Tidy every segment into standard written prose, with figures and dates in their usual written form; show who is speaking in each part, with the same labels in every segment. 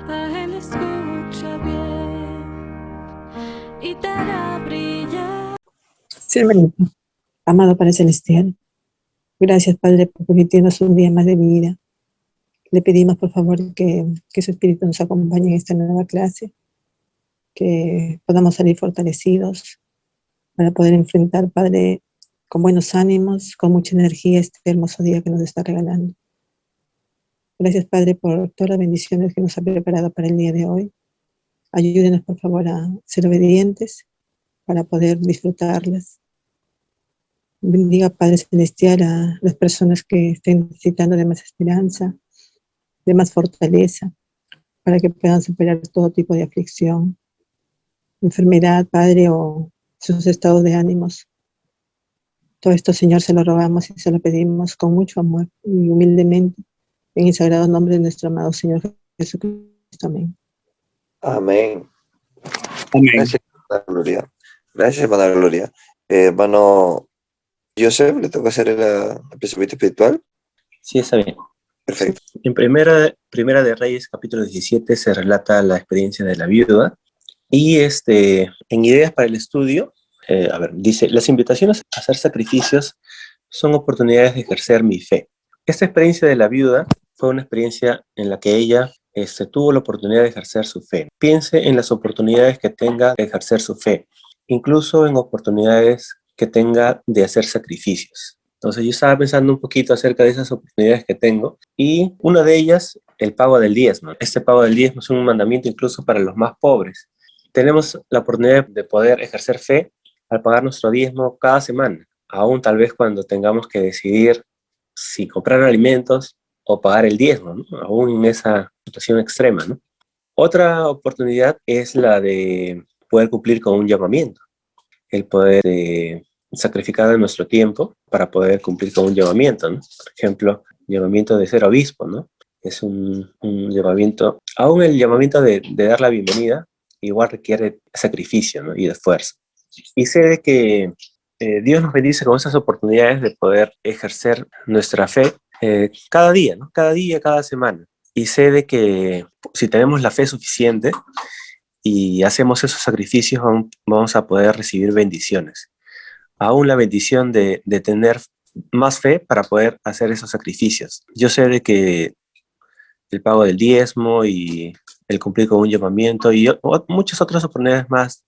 Speaker 1: Él escucha bien y te hará brillar.
Speaker 2: Sí, hermanito, amado Padre Celestial, gracias, Padre, por permitirnos un día más de vida. Le pedimos, por favor, que su Espíritu nos acompañe en esta nueva clase, que podamos salir fortalecidos para poder enfrentar, Padre, con buenos ánimos, con mucha energía, este hermoso día que nos está regalando. Gracias, Padre, por todas las bendiciones que nos ha preparado para el día de hoy. Ayúdenos, por favor, a ser obedientes para poder disfrutarlas. Bendiga, Padre Celestial, a las personas que estén necesitando de más esperanza, de más fortaleza, para que puedan superar todo tipo de aflicción, enfermedad, Padre, o sus estados de ánimos. Todo esto, Señor, se lo rogamos y se lo pedimos con mucho amor y humildemente, en el sagrado nombre de nuestro amado Señor Jesucristo. Amén.
Speaker 3: Amén.
Speaker 4: Amén.
Speaker 3: Gracias, hermana Gloria. Gracias, hermana Gloria. Hermano Joseph, ¿le toca hacer el pensamiento espiritual?
Speaker 5: Sí, está bien.
Speaker 3: Perfecto.
Speaker 5: En primera de Reyes, capítulo 17, se relata la experiencia de la viuda. Y en ideas para el estudio, dice, las invitaciones a hacer sacrificios son oportunidades de ejercer mi fe. Esta experiencia de la viuda fue una experiencia en la que ella tuvo la oportunidad de ejercer su fe. Piense en las oportunidades que tenga de ejercer su fe, incluso en oportunidades que tenga de hacer sacrificios. Entonces yo estaba pensando un poquito acerca de esas oportunidades que tengo y una de ellas, el pago del diezmo. Este pago del diezmo es un mandamiento incluso para los más pobres. Tenemos la oportunidad de poder ejercer fe al pagar nuestro diezmo cada semana, aún tal vez cuando tengamos que decidir si comprar alimentos o pagar el diezmo, ¿no? Aún en esa situación extrema, ¿no? Otra oportunidad es la de poder cumplir con un llamamiento, el poder sacrificar de nuestro tiempo para poder cumplir con un llamamiento, ¿no? Por ejemplo, llamamiento de ser obispo, ¿no? Es un llamamiento, aún el llamamiento de dar la bienvenida, igual requiere sacrificio, ¿no? Y de esfuerzo. Y sé de que Dios nos bendice con esas oportunidades de poder ejercer nuestra fe cada día, ¿no? Cada día, cada semana. Y sé de que si tenemos la fe suficiente y hacemos esos sacrificios, vamos a poder recibir bendiciones. Aún la bendición de tener más fe para poder hacer esos sacrificios. Yo sé de que el pago del diezmo y el cumplir con un llamamiento y muchas otras oportunidades más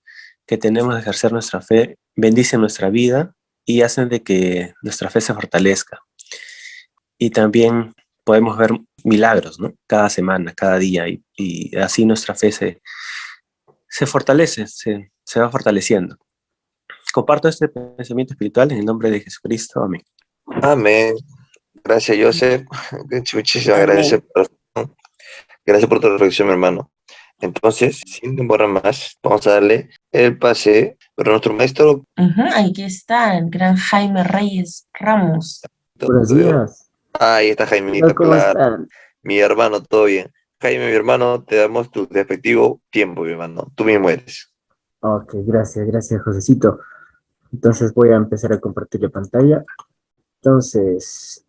Speaker 5: que tenemos de ejercer nuestra fe bendicen nuestra vida y hacen de que nuestra fe se fortalezca. Y también podemos ver milagros, ¿no? Cada semana, cada día, y así nuestra fe se fortalece, se va fortaleciendo. Comparto este pensamiento espiritual en el nombre de Jesucristo. Amén.
Speaker 3: Amén. Gracias, Joseph. Muchísimas gracias. Gracias por tu reflexión, mi hermano. Entonces, sin demorar más, vamos a darle el pase, pero nuestro maestro...
Speaker 6: Aquí está el gran Jaime Reyes Ramos.
Speaker 7: Buenos días.
Speaker 3: Ahí está Jaimito,
Speaker 7: ¿Cómo
Speaker 3: claro.
Speaker 7: están?
Speaker 3: Mi hermano, todo bien. Jaime, mi hermano, te damos tu respectivo tiempo, mi hermano. Tú mismo eres.
Speaker 7: Ok, gracias, Josecito. Entonces voy a empezar a compartir la pantalla. Entonces,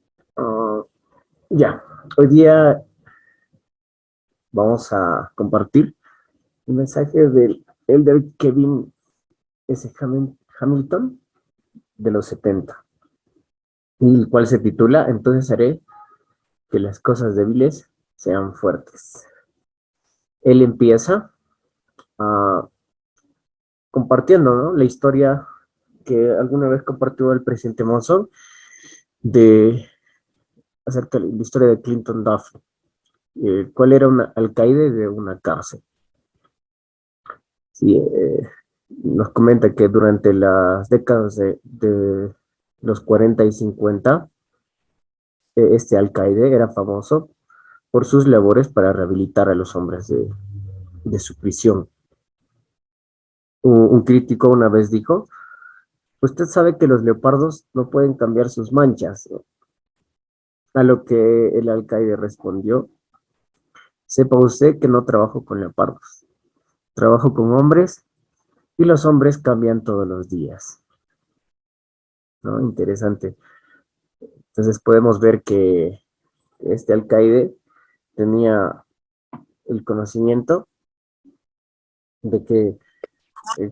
Speaker 7: ya, hoy día vamos a compartir un mensaje del elder Kevin S. Hamilton de los 70, y el cual se titula "Entonces haré que las cosas débiles sean fuertes". Él empieza compartiendo, ¿no?, la historia que alguna vez compartió el presidente Monson acerca de la historia de Clinton Duff, cuál era un alcaide de una cárcel. Sí, nos comenta que durante las décadas de los 40 y 50, este alcaide era famoso por sus labores para rehabilitar a los hombres de su prisión. Un crítico una vez dijo: "Usted sabe que los leopardos no pueden cambiar sus manchas", ¿no? A lo que el alcaide respondió: "Sepa usted que no trabajo con leopardos, trabajo con hombres, y los hombres cambian todos los días", ¿no? Interesante. Entonces podemos ver que este alcaide tenía el conocimiento de que,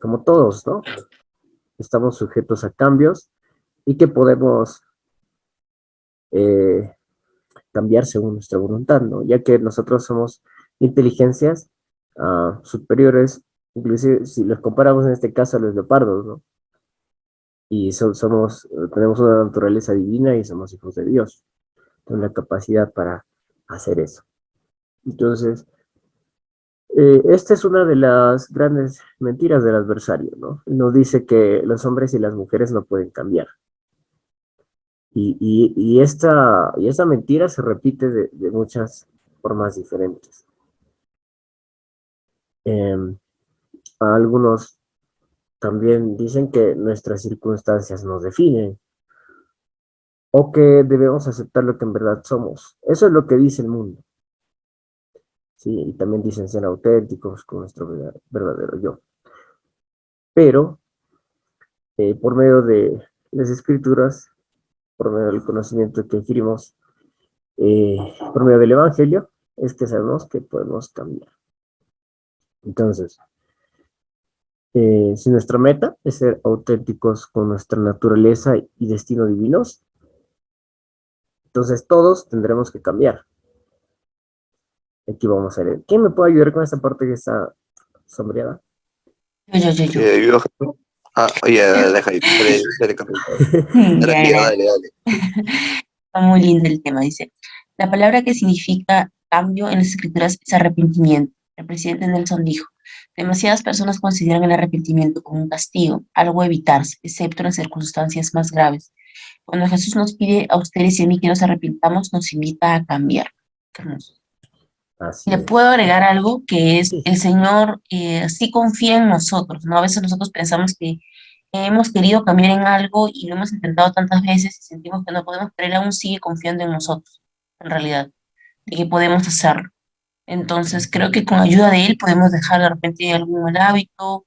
Speaker 7: como todos, ¿no? Estamos sujetos a cambios y que podemos cambiar según nuestra voluntad, ¿no? Ya que nosotros somos inteligencias superiores, inclusive si los comparamos en este caso a los leopardos, ¿no? Y tenemos una naturaleza divina y somos hijos de Dios. Tenemos la capacidad para hacer eso. Entonces, esta es una de las grandes mentiras del adversario, ¿no? Nos dice que los hombres y las mujeres no pueden cambiar. Y esta mentira se repite de muchas formas diferentes. Algunos también dicen que nuestras circunstancias nos definen o que debemos aceptar lo que en verdad somos. Eso es lo que dice el mundo. Sí, y también dicen ser auténticos con nuestro verdadero yo. Pero por medio de las escrituras, por medio del conocimiento que adquirimos, por medio del Evangelio, es que sabemos que podemos cambiar. Entonces, si nuestra meta es ser auténticos con nuestra naturaleza y destino divinos, entonces todos tendremos que cambiar. Aquí vamos a leer. ¿Quién me puede ayudar con esta parte que está sombreada?
Speaker 6: Yo.
Speaker 3: Oye, deja ahí, dale, capitán.
Speaker 6: Ya,
Speaker 3: Tranquilo,
Speaker 6: ya.
Speaker 3: dale.
Speaker 6: Está muy lindo el tema, dice. La palabra que significa cambio en las escrituras es arrepentimiento. El presidente Nelson dijo, demasiadas personas consideran el arrepentimiento como un castigo, algo a evitarse, excepto en las circunstancias más graves. Cuando Jesús nos pide a ustedes y a mí que nos arrepintamos, nos invita a cambiar. Qué hermoso.
Speaker 7: Así
Speaker 6: Le
Speaker 7: es.
Speaker 6: puedo agregar algo que es
Speaker 7: Sí,
Speaker 6: el Señor sí confía en nosotros, ¿no? A veces nosotros pensamos que hemos querido cambiar en algo y lo hemos intentado tantas veces y sentimos que no podemos, pero Él aún sigue confiando en nosotros, en realidad, y que podemos hacerlo. Entonces, creo que con ayuda de Él podemos dejar de repente algún mal hábito,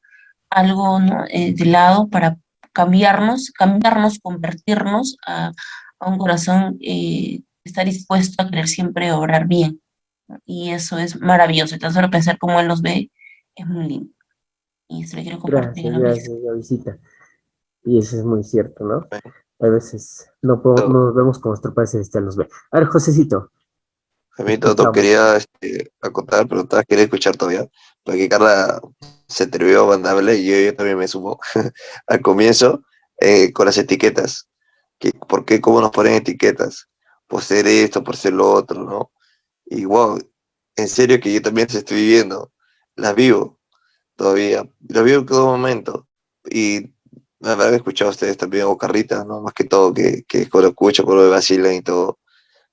Speaker 6: algo, ¿no? De lado para cambiarnos, convertirnos a un corazón que está dispuesto a querer siempre obrar bien. Y eso es maravilloso. Tan solo pensar cómo Él nos ve es muy lindo. Y se lo quiero compartir en
Speaker 7: gracias,
Speaker 6: la vida.
Speaker 7: gracias, la visita. Y eso es muy cierto, ¿no? A veces no nos vemos como nuestro Padre Celestial nos ve. A ver, Josecito,
Speaker 3: A
Speaker 7: te
Speaker 3: mí todo
Speaker 7: escuchamos.
Speaker 3: quería acotar, pero todavía quería escuchar todavía, porque Carla se atrevió a mandarle y yo también me sumo al comienzo con las etiquetas. ¿Por qué, cómo nos ponen etiquetas? Por ser esto, por ser lo otro, ¿no? Y wow, en serio que yo también las estoy viviendo, las vivo todavía, las vivo en todo momento. Y la verdad he escuchado a ustedes también, o Carrita, ¿no? Más que todo, que lo escucho, con lo de Basile y todo.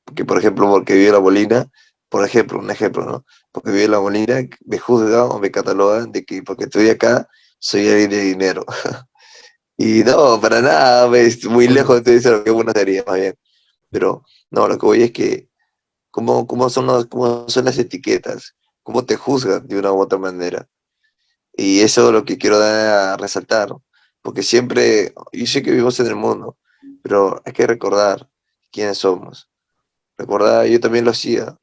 Speaker 3: Porque, por ejemplo, porque vive la Molina, por ejemplo, un ejemplo, ¿no? Porque vive la Molina, me juzgan o me catalogan de que porque estoy acá, soy alguien de dinero. Y no, para nada, es muy lejos de eso, lo que uno sería, más bien. Pero, no, lo que voy es que, cómo son las etiquetas? ¿Cómo te juzgan de una u otra manera? Y eso es lo que quiero dar a resaltar, porque siempre, yo sé que vivimos en el mundo, pero hay que recordar quiénes somos. Recordar, yo también lo hacía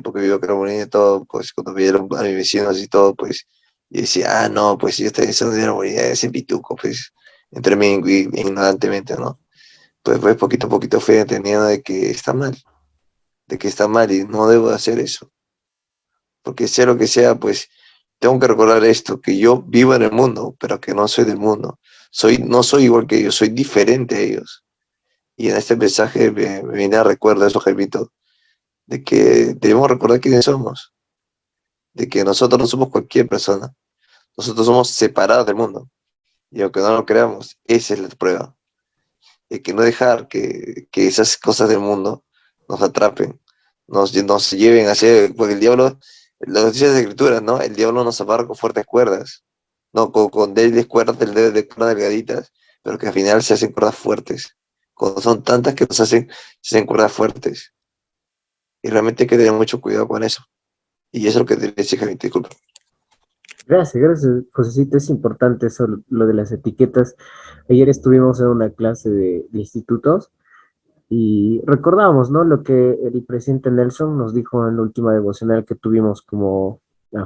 Speaker 3: porque vivo acá en Molina y todo, pues cuando veía a mis vecinos y todo, pues, y decía, ah, no, pues yo estoy en de la Molina, ese pituco, pues, entre mí ignorantemente, ¿no? Pues poquito a poquito fui entendiendo de que está mal y no debo de hacer eso, porque sea lo que sea, pues, tengo que recordar esto, que yo vivo en el mundo, pero que no soy del mundo, no soy igual que ellos, soy diferente a ellos. Y en este mensaje me viene a recuerdo eso, Jaimito, de que debemos recordar quiénes somos, de que nosotros no somos cualquier persona, nosotros somos separados del mundo, y aunque no lo creamos, esa es la prueba, de que no dejar que esas cosas del mundo nos atrapen, nos lleven a ser, porque el diablo, lo dice la escritura, ¿no? El diablo nos amarra con fuertes cuerdas, no con débiles cuerdas, de cuerdas delgaditas, pero que al final se hacen cuerdas fuertes, cuando son tantas que se hacen cuerdas fuertes, y realmente hay que tener mucho cuidado con eso. Y eso es lo que te decía, Javi, disculpa.
Speaker 7: Gracias, gracias, Josecito. Es importante eso, lo de las etiquetas. Ayer estuvimos en una clase de institutos Y recordamos, ¿no? Lo que el presidente Nelson nos dijo en la última devocional que tuvimos como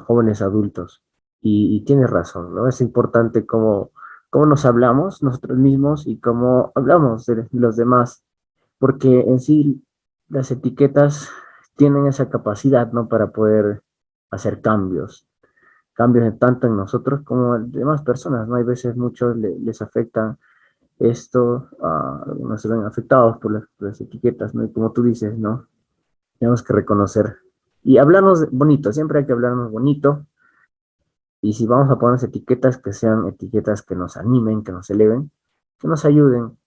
Speaker 7: jóvenes adultos. Y tiene razón, ¿no? Es importante cómo nos hablamos nosotros mismos y cómo hablamos de los demás, porque en sí las etiquetas tienen esa capacidad, ¿no? Para poder hacer cambios tanto en nosotros como en demás personas, ¿no? Hay veces muchos les afecta esto, algunos se ven afectados por las etiquetas, ¿no? Y como tú dices, ¿no? Tenemos que reconocer y hablarnos bonito, siempre hay que hablarnos bonito, y si vamos a poner etiquetas, que sean etiquetas que nos animen, que nos eleven, que nos ayuden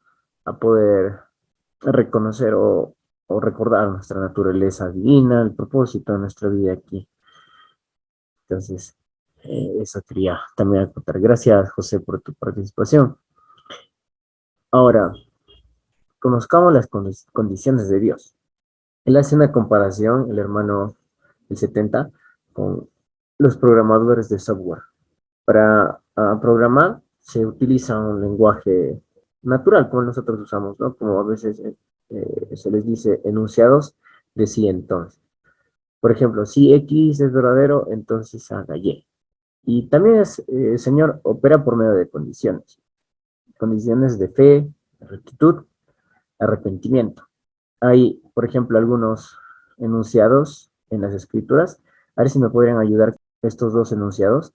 Speaker 7: a poder reconocer o recordar nuestra naturaleza divina, el propósito de nuestra vida aquí. Entonces, eso quería también acotar. Gracias, José, por tu participación. Ahora, conozcamos las condiciones de Dios. Él hace una comparación, el hermano el 70, con los programadores de software. Para programar se utiliza un lenguaje natural, como nosotros usamos, ¿no? Como a veces se les dice enunciados de sí entonces. Por ejemplo, si X es verdadero, entonces haga Y. Y también el Señor opera por medio de condiciones. Condiciones de fe, de rectitud, arrepentimiento. Hay, por ejemplo, algunos enunciados en las escrituras. A ver si me podrían ayudar estos dos enunciados.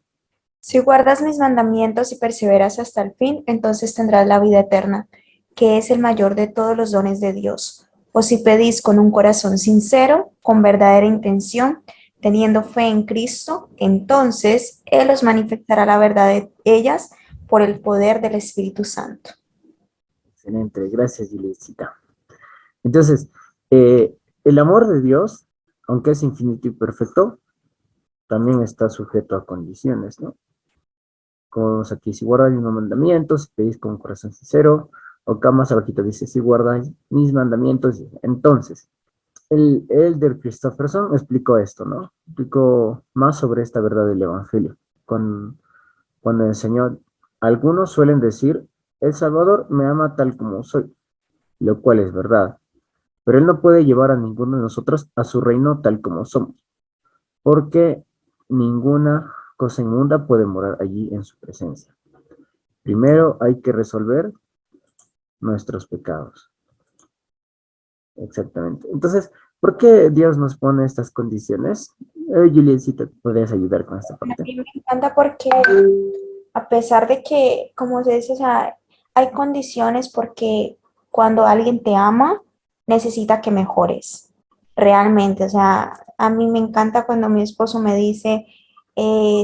Speaker 4: Si guardas mis mandamientos y perseveras hasta el fin, entonces tendrás la vida eterna, que es el mayor de todos los dones de Dios. O si pedís con un corazón sincero, con verdadera intención, teniendo fe en Cristo, entonces Él os manifestará la verdad de ellas por el poder del Espíritu Santo.
Speaker 7: Excelente, gracias, Julieta. Entonces, el amor de Dios, aunque es infinito y perfecto, también está sujeto a condiciones, ¿no? Como vemos aquí, si guardáis mis mandamientos, si pedís con un corazón sincero, o acá más abajito dice, si guardáis mis mandamientos, entonces, el Elder Christopherson explicó esto, ¿no? Explicó más sobre esta verdad del Evangelio. Cuando enseñó, algunos suelen decir, el Salvador me ama tal como soy, lo cual es verdad, pero Él no puede llevar a ninguno de nosotros a su reino tal como somos, porque ninguna cosa inmunda puede morar allí en su presencia. Primero hay que resolver nuestros pecados. Exactamente. Entonces, ¿por qué Dios nos pone estas condiciones? Juliet, si te podrías ayudar con esta
Speaker 4: A
Speaker 7: parte.
Speaker 4: mí me encanta porque a pesar de que, como se dice, o sea, hay condiciones porque cuando alguien te ama, necesita que mejores, realmente. O sea, a mí me encanta cuando mi esposo me dice,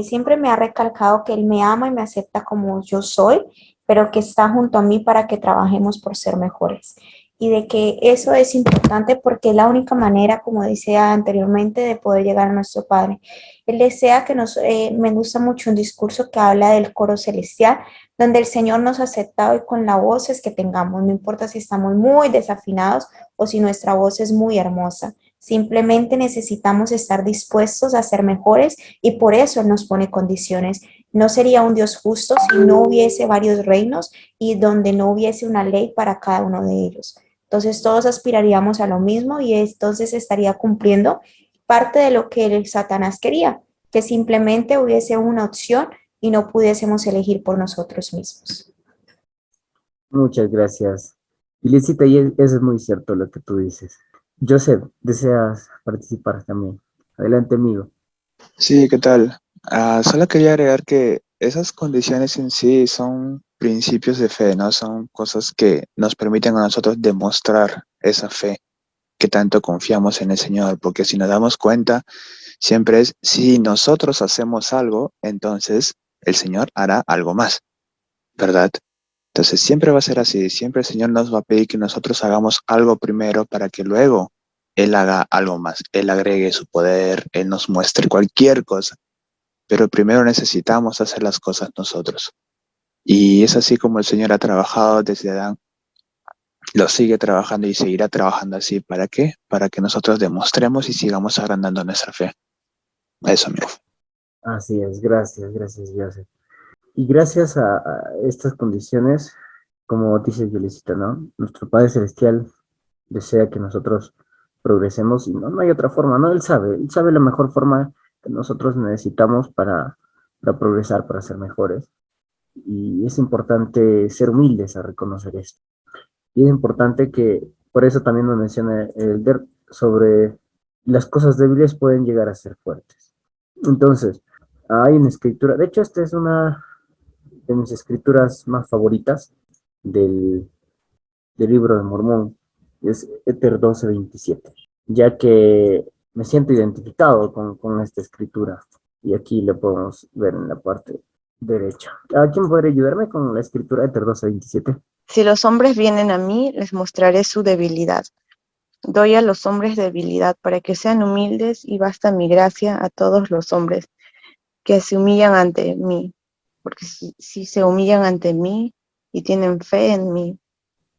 Speaker 4: siempre me ha recalcado que él me ama y me acepta como yo soy, pero que está junto a mí para que trabajemos por ser mejores. Y de que eso es importante porque es la única manera, como decía anteriormente, de poder llegar a nuestro Padre. Él desea que me gusta mucho un discurso que habla del coro celestial, donde el Señor nos ha aceptado y con la voz es que tengamos, no importa si estamos muy desafinados o si nuestra voz es muy hermosa. Simplemente necesitamos estar dispuestos a ser mejores y por eso Él nos pone condiciones. No sería un Dios justo si no hubiese varios reinos y donde no hubiese una ley para cada uno de ellos. Entonces todos aspiraríamos a lo mismo y entonces estaría cumpliendo parte de lo que el Satanás quería, que simplemente hubiese una opción y no pudiésemos elegir por nosotros mismos.
Speaker 7: Muchas gracias. Julietcita, y eso es muy cierto lo que tú dices. Joseph, ¿deseas participar también? Adelante, amigo.
Speaker 8: Sí, ¿qué tal? Solo quería agregar que esas condiciones en sí son principios de fe, ¿no? Son cosas que nos permiten a nosotros demostrar esa fe que tanto confiamos en el Señor, porque si nos damos cuenta, siempre es, si nosotros hacemos algo, entonces el Señor hará algo más, ¿verdad? Entonces siempre va a ser así, siempre el Señor nos va a pedir que nosotros hagamos algo primero para que luego Él haga algo más, Él agregue su poder, Él nos muestre cualquier cosa, pero primero necesitamos hacer las cosas nosotros. Y es así como el Señor ha trabajado desde Adán, lo sigue trabajando y seguirá trabajando así. ¿Para qué? Para que nosotros demostremos y sigamos agrandando nuestra fe. Eso, amigo.
Speaker 7: Así es, gracias, Joseph. Y gracias a estas condiciones, como dice Julieta, ¿no? Nuestro Padre Celestial desea que nosotros progresemos y no hay otra forma, ¿no? Él sabe la mejor forma que nosotros necesitamos para progresar, para ser mejores. Y es importante ser humildes a reconocer esto. Y es importante que, por eso también nos menciona Elder, sobre las cosas débiles pueden llegar a ser fuertes. Entonces, hay una escritura, de hecho esta es una de mis escrituras más favoritas del, del libro de Mormón, es Éter 12:27, ya que me siento identificado con esta escritura. Y aquí lo podemos ver en la parte derecha. ¿A quién podría ayudarme con la escritura Éter 12:27?
Speaker 9: Si los hombres vienen a mí, les mostraré su debilidad. Doy a los hombres debilidad para que sean humildes y basta mi gracia a todos los hombres que se humillan ante mí. Porque si se humillan ante mí y tienen fe en mí,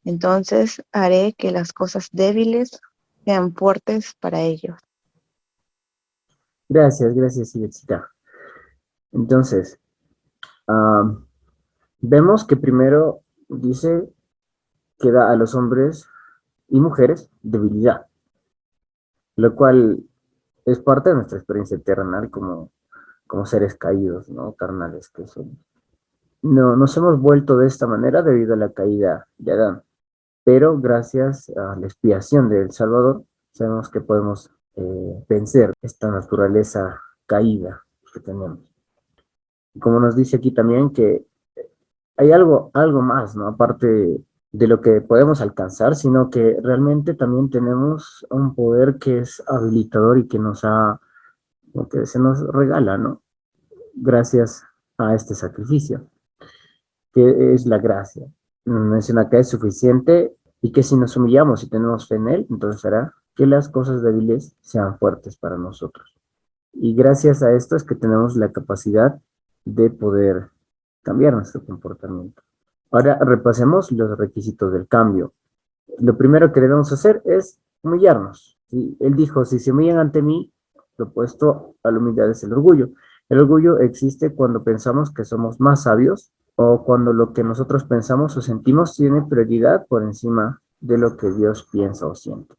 Speaker 9: entonces haré que las cosas débiles sean fuertes para ellos.
Speaker 7: Gracias, Silvia. Entonces, vemos que primero dice que da a los hombres y mujeres debilidad, lo cual es parte de nuestra experiencia terrenal como seres caídos, ¿no? Carnales que somos. No, nos hemos vuelto de esta manera debido a la caída de Adán, pero gracias a la expiación del Salvador, sabemos que podemos vencer esta naturaleza caída que tenemos. Como nos dice aquí también que hay algo más, ¿no? Aparte de lo que podemos alcanzar, sino que realmente también tenemos un poder que es habilitador y que lo que se nos regala, ¿no? Gracias a este sacrificio, que es la gracia. Menciona que es suficiente y que si nos humillamos y tenemos fe en Él, entonces hará que las cosas débiles sean fuertes para nosotros. Y gracias a esto es que tenemos la capacidad de poder cambiar nuestro comportamiento. Ahora repasemos los requisitos del cambio. Lo primero que debemos hacer es humillarnos. ¿Sí? Él dijo, si se humillan ante mí, lo opuesto a la humildad es el orgullo. El orgullo existe cuando pensamos que somos más sabios o cuando lo que nosotros pensamos o sentimos tiene prioridad por encima de lo que Dios piensa o siente.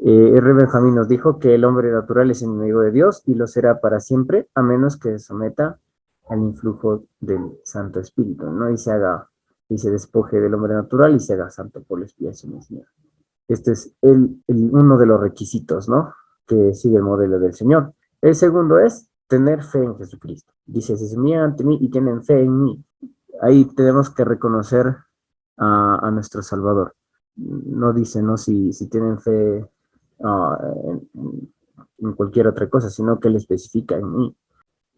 Speaker 7: R. Benjamín nos dijo que el hombre natural es enemigo de Dios y lo será para siempre, a menos que se someta al influjo del Santo Espíritu, ¿no? Y se despoje del hombre natural y se haga santo por la expiación del Señor. Este es uno de los requisitos, ¿no? Que sigue el modelo del Señor. El segundo es tener fe en Jesucristo. Dice, si se miran ante mí y tienen fe en mí, ahí tenemos que reconocer a nuestro Salvador. No dice, ¿no? Si tienen fe en cualquier otra cosa, sino que Él especifica en mí.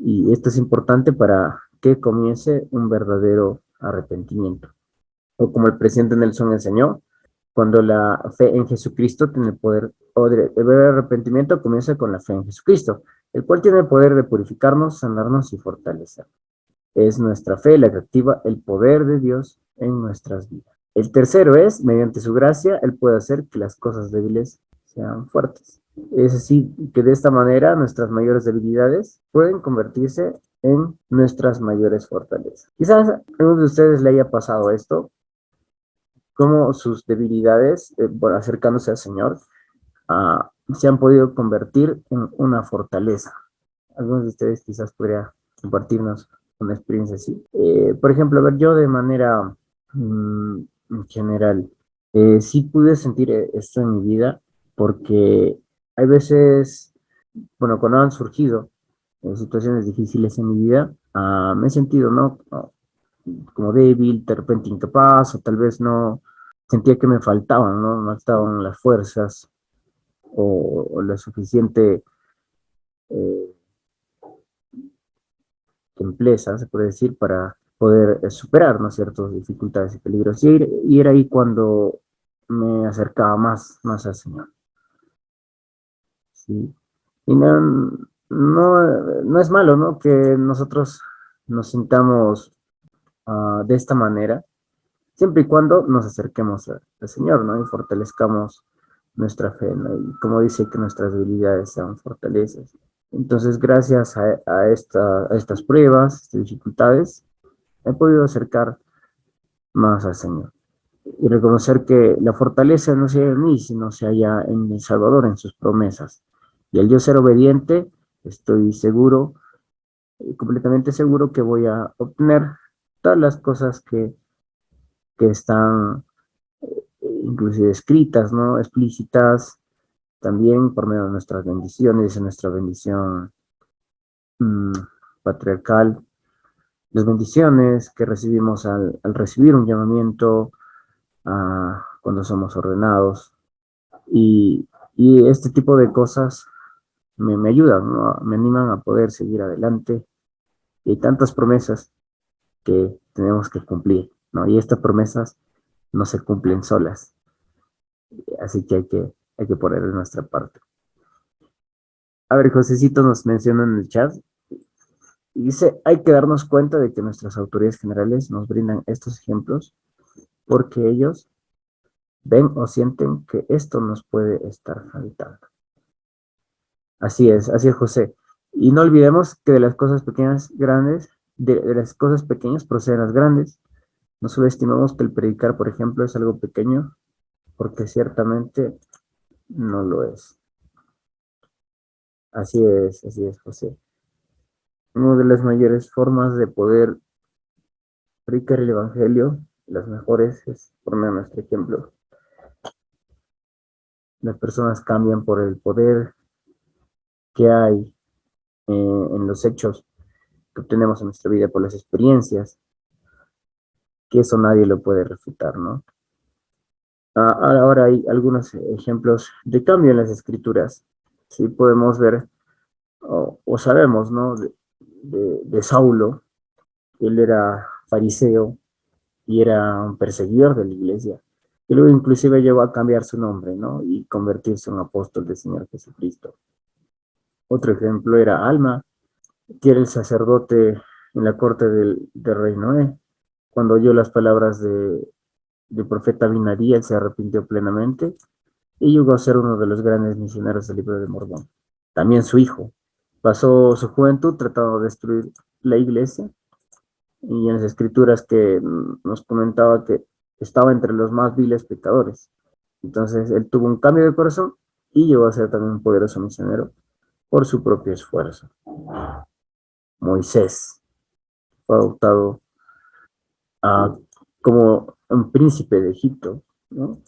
Speaker 7: Y esto es importante para que comience un verdadero arrepentimiento. O como el presidente Nelson enseñó, cuando la fe en Jesucristo tiene el poder, o el verdadero arrepentimiento comienza con la fe en Jesucristo, el cual tiene el poder de purificarnos, sanarnos y fortalecer. Es nuestra fe la que activa el poder de Dios en nuestras vidas. El tercero es, mediante su gracia, Él puede hacer que las cosas débiles sean fuertes. Es decir, que de esta manera nuestras mayores debilidades pueden convertirse en nuestras mayores fortalezas. Quizás a algunos de ustedes le haya pasado esto, como sus debilidades, acercándose al Señor, se han podido convertir en una fortaleza. Algunos de ustedes quizás podrían compartirnos una experiencia así. Por ejemplo, a ver, yo de manera en general, sí pude sentir esto en mi vida, porque hay veces, bueno, cuando han surgido situaciones difíciles en mi vida, me he sentido, ¿no? Como débil, de repente incapaz, o tal vez no sentía que me faltaban, ¿no? Me faltaban las fuerzas o la suficiente templeza, se puede decir, para poder superar, ¿no? Ciertas dificultades y peligros. Y era ahí cuando me acercaba más al Señor. ¿Sí? Y no es malo, ¿no? Que nosotros nos sintamos de esta manera, siempre y cuando nos acerquemos al Señor, ¿no? Y fortalezcamos nuestra fe, ¿no? Y como dice, que nuestras debilidades sean fortalezas. Entonces, gracias a estas pruebas, estas dificultades, he podido acercar más al Señor. y reconocer que la fortaleza no se halla en mí, sino se halla en el Salvador, en sus promesas. Y al yo ser obediente, estoy seguro, completamente seguro que voy a obtener todas las cosas que están inclusive escritas, ¿no? Explícitas, también por medio de nuestras bendiciones, de nuestra bendición mmm, patriarcal, las bendiciones que recibimos al recibir un llamamiento, cuando somos ordenados, y este tipo de cosas me ayudan, ¿no? Me animan a poder seguir adelante, y hay tantas promesas que tenemos que cumplir, ¿no? Y estas promesas no se cumplen solas, así que hay que poner de nuestra parte. A ver, Josecito nos menciona en el chat, y dice, hay que darnos cuenta de que nuestras autoridades generales nos brindan estos ejemplos porque ellos ven o sienten que esto nos puede estar faltando. Así es, José. Y no olvidemos que de las cosas pequeñas, grandes, de las cosas pequeñas proceden las grandes. No subestimemos que el predicar, por ejemplo, es algo pequeño, porque ciertamente no lo es. Así es, José. Una de las mayores formas de poder predicar el Evangelio, las mejores, es por medio de nuestro ejemplo. Las personas cambian por el poder que hay en los hechos que obtenemos en nuestra vida, por las experiencias, que eso nadie lo puede refutar, ¿no? Ahora hay algunos ejemplos de cambio en las escrituras. Sí podemos ver, o sabemos, ¿no? De Saulo, él era fariseo y era un perseguidor de la iglesia. Y luego inclusive llegó a cambiar su nombre, ¿no? Y convertirse en un apóstol del Señor Jesucristo. Otro ejemplo era Alma, que era el sacerdote en la corte del rey Noé. Cuando oyó las palabras del profeta Abinadí, él se arrepintió plenamente y llegó a ser uno de los grandes misioneros del libro de Mormón. También su hijo pasó su juventud tratando de destruir la iglesia, y en las escrituras que nos comentaba que estaba entre los más viles pecadores. Entonces él tuvo un cambio de corazón y llegó a ser también un poderoso misionero por su propio esfuerzo. Moisés fue adoptado como un príncipe de Egipto, ¿no?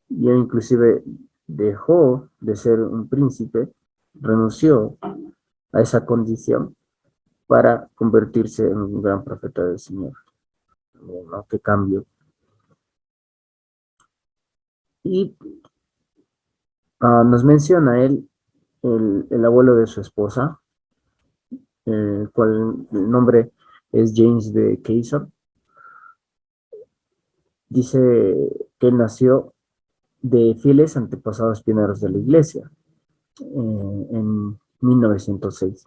Speaker 7: Y él inclusive dejó de ser un príncipe, renunció a esa condición para convertirse en un gran profeta del Señor. ¿No? Qué cambio. Y nos menciona él, el abuelo de su esposa, cual el nombre es James B. Kaiser. Dice que él nació de fieles antepasados pioneros de la iglesia en 1906.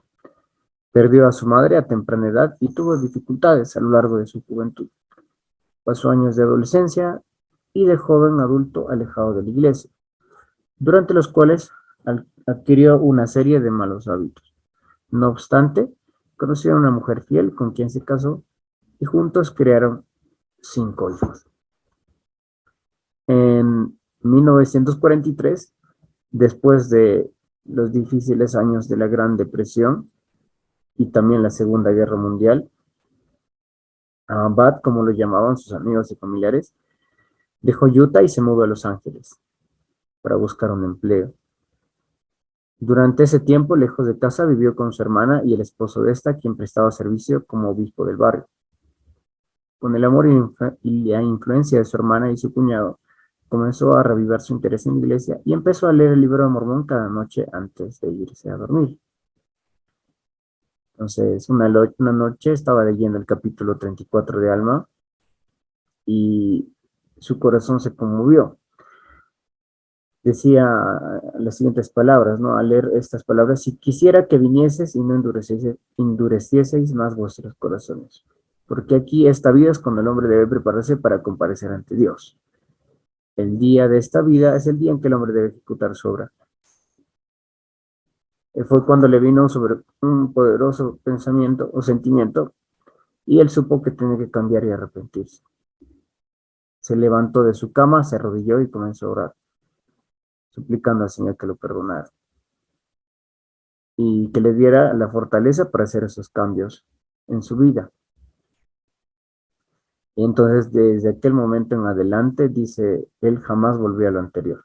Speaker 7: Perdió a su madre a temprana edad y tuvo dificultades a lo largo de su juventud. Pasó años de adolescencia y de joven adulto alejado de la iglesia, durante los cuales adquirió una serie de malos hábitos. No obstante, conoció a una mujer fiel con quien se casó y juntos crearon 5 hijos. En 1943, después de los difíciles años de la Gran Depresión y también la Segunda Guerra Mundial, Bud, como lo llamaban sus amigos y familiares, dejó Utah y se mudó a Los Ángeles para buscar un empleo. Durante ese tiempo, lejos de casa, vivió con su hermana y el esposo de esta, quien prestaba servicio como obispo del barrio. Con el amor y la influencia de su hermana y su cuñado, comenzó a reavivar su interés en la iglesia y empezó a leer el libro de Mormón cada noche antes de irse a dormir. Entonces, una noche estaba leyendo el capítulo 34 de Alma y su corazón se conmovió. Decía las siguientes palabras, ¿no? Al leer estas palabras: si quisiera que vinieses y no endurecieseis más vuestros corazones, porque aquí esta vida es cuando el hombre debe prepararse para comparecer ante Dios. El día de esta vida es el día en que el hombre debe ejecutar su obra. Fue cuando le vino sobre un poderoso pensamiento o sentimiento, y él supo que tenía que cambiar y arrepentirse. se levantó de su cama, se arrodilló y comenzó a orar, suplicando al Señor que lo perdonara y que le diera la fortaleza para hacer esos cambios en su vida. Y entonces, desde aquel momento en adelante, dice, él jamás volvió a lo anterior.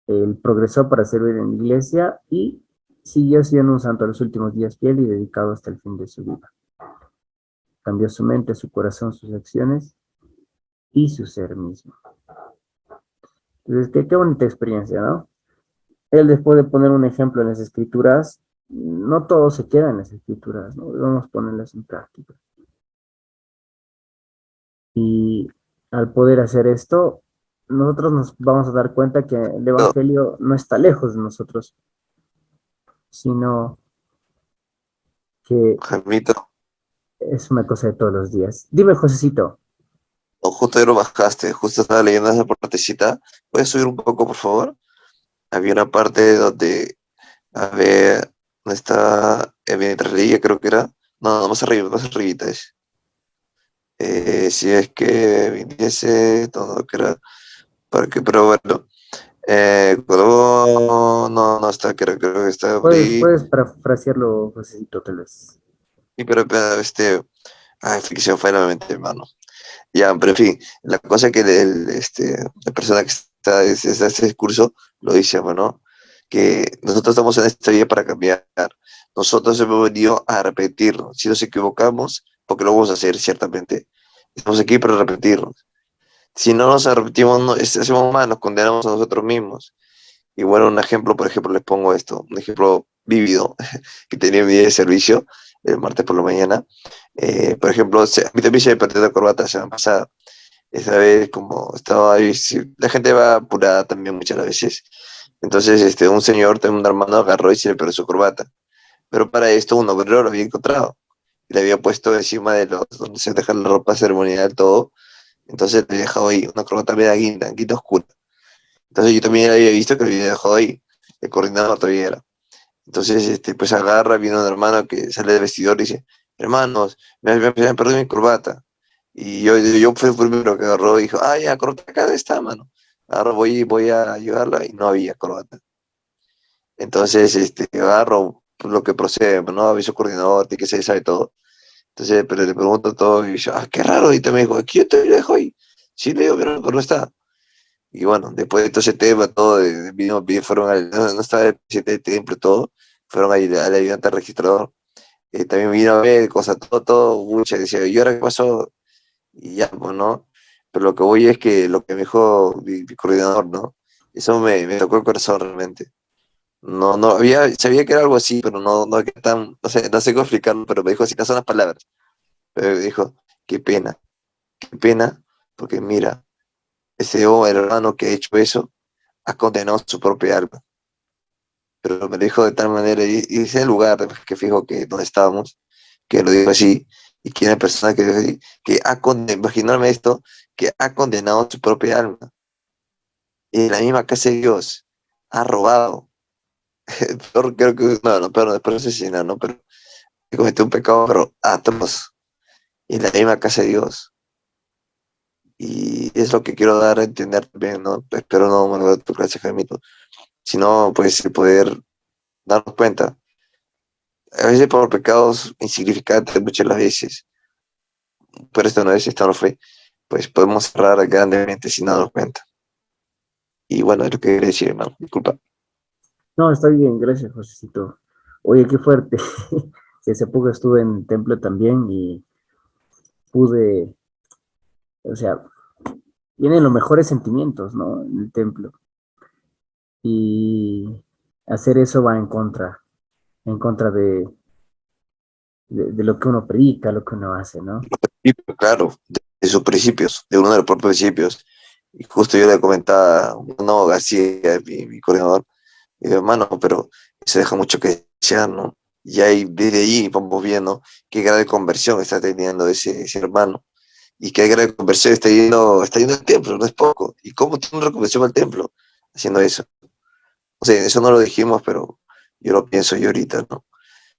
Speaker 7: Él progresó para servir en la iglesia y siguió siendo un santo a los últimos días, fiel y dedicado hasta el fin de su vida. Cambió su mente, su corazón, sus acciones y su ser mismo. Entonces, qué bonita experiencia, ¿no? Él, después de poner un ejemplo en las escrituras, no todo se queda en las escrituras, ¿no? Debemos ponerlas en práctica. Y al poder hacer esto, nosotros nos vamos a dar cuenta que el
Speaker 3: No,
Speaker 7: Evangelio no está lejos de nosotros, sino que
Speaker 3: Jaimito,
Speaker 7: es una cosa de todos los días. Dime, Josecito.
Speaker 3: no, justo ya lo bajaste, justo estaba leyendo esa partecita. ¿Puedes subir un poco, por favor? Había una parte donde, a ver, ¿dónde está? Mientras leía, creo que era. No, no, más arriba, más arribita es. Si es que viniese, todo que era, para que, pero bueno. No está, creo que está por ahí.
Speaker 7: Puedes parafrasearlo, Josecito, tal vez.
Speaker 3: Y pero, ay, ficción fue nuevamente, hermano. Ya, pero en fin, la cosa que la persona que está en este discurso lo dice, bueno, que nosotros estamos en esta vida para cambiar. Nosotros hemos venido a repetirnos. Si nos equivocamos, porque lo vamos a hacer, ciertamente, estamos aquí para repetirnos. Si no nos repetimos, hacemos mal, nos condenamos a nosotros mismos. Y bueno, un ejemplo, por ejemplo, les pongo esto, un ejemplo vívido que tenía en mi día de servicio el martes por la mañana. Por ejemplo, a mí también se me perdió la corbata la semana pasada. Esa vez, como estaba ahí, sí, la gente va apurada también muchas veces. Entonces, un señor, un hermano, agarró y se le perdió su corbata. Pero para esto, un obrero lo había encontrado y le había puesto encima de donde se deja la ropa ceremonial, todo. Entonces le dejaba ahí una corbata media guinda, guinda oscura. Entonces yo también había visto que lo había dejado ahí, el coordinador todavía era. Entonces, pues agarra, viene un hermano que sale del vestidor y dice, hermanos, me perdí mi corbata. Y yo fui el primero que agarró y dijo, ah, ya, corbata acá está, mano. Ahora voy a ayudarla y no había corbata. Entonces, agarro lo que procede, ¿no? Aviso al coordinador, que se sabe todo. Entonces, pero le pregunto todo y yo, ah, qué raro. Y también dijo, aquí yo te lo dejo ahí. Sí, le digo, pero no está. Y bueno, después de todo ese tema, todo, fueron no estaba el presidente del templo, todo, fueron al ayudante registrador. También vino a ver cosas, todo, mucha, decía, ¿y ahora qué pasó? Y ya, pues, ¿no? Pero lo que voy es que lo que me dijo mi coordinador, ¿no? Eso me tocó el corazón realmente. No, sabía que era algo así, pero no, que tan, no sé cómo explicarlo, pero me dijo así, no son las palabras. Pero me dijo, qué pena, porque mira, ese hermano que ha hecho eso, ha condenado su propia alma. Pero me lo dijo de tal manera, y ese lugar que fijo que donde estábamos, que lo dijo así, y que una persona que dijo así, que ha condenado, imaginarme esto, que ha condenado su propia alma. Y en la misma casa de Dios, ha robado. Peor, creo que, no, peor, después de asesinar, ¿no? Pero cometió un pecado, pero atroz. Y en la misma casa de Dios. Y es lo que quiero dar a entender también, ¿no? Espero no me tu clase, Jaimito. Sino, pues, el poder darnos cuenta. A veces por pecados insignificantes, muchas las veces, pero esto no es, esto no fue, pues podemos cerrar grandemente sin darnos cuenta. Y bueno, es lo que quería decir, hermano. Disculpa.
Speaker 7: No, está bien, gracias, Josecito. Oye, qué fuerte. Sí, hace poco estuve en el templo también y pude, o sea, vienen los mejores sentimientos, ¿no? En el templo. Y hacer eso va en contra de lo que uno predica, lo que uno hace, ¿no?
Speaker 3: Y claro, de sus principios, de uno de los propios principios. Y justo yo le comentaba, no, García, mi coordinador, y digo, hermano, pero se deja mucho que desear, ¿no? Y ahí, desde ahí vamos viendo qué grado de conversión está teniendo ese hermano. Y qué grado de conversión está yendo al templo, no es poco. ¿Y cómo tiene una conversión al templo? Haciendo eso. O sea, eso no lo dijimos, pero yo lo pienso yo ahorita, ¿no?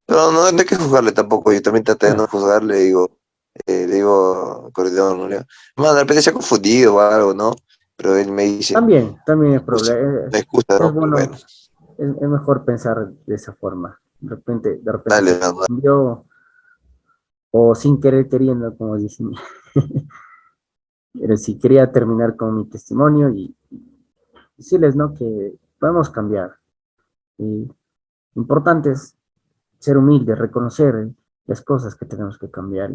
Speaker 3: Pero no hay que juzgarle tampoco, yo también traté de no juzgarle, digo, Le digo, corredor, ¿no? Le digo, hermano, de repente se ha confundido o algo, ¿no? Pero él me dice,
Speaker 7: También es
Speaker 3: excusa,
Speaker 7: problema.
Speaker 3: me excusa,
Speaker 7: Es
Speaker 3: ¿no? Pero
Speaker 7: bueno,
Speaker 3: bueno,
Speaker 7: es mejor pensar de esa forma. De repente
Speaker 3: dale,
Speaker 7: se
Speaker 3: hermano.
Speaker 7: confundió o sin querer queriendo, como dicen. Pero sí quería terminar con mi testimonio y decirles, ¿no? Que podemos cambiar. Y importante es ser humildes, reconocer las cosas que tenemos que cambiar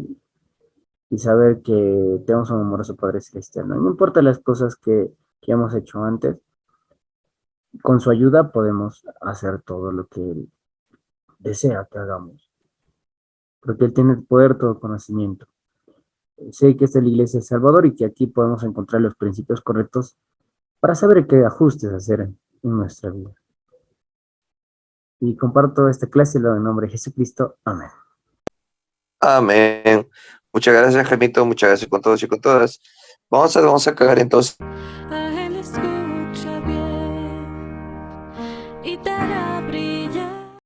Speaker 7: y saber que tenemos un amoroso Padre Celestial, ¿no? No importa las cosas que hemos hecho antes, con su ayuda podemos hacer todo lo que Él desea que hagamos, porque Él tiene el poder, todo conocimiento. Sé que esta es la Iglesia de Salvador y que aquí podemos encontrar los principios correctos para saber qué ajustes hacer en nuestra vida. Y comparto esta clase en el nombre de Jesucristo. Amén.
Speaker 3: Amén. Muchas gracias, Jaimito. Muchas gracias con todos y con todas. Vamos a acabar entonces.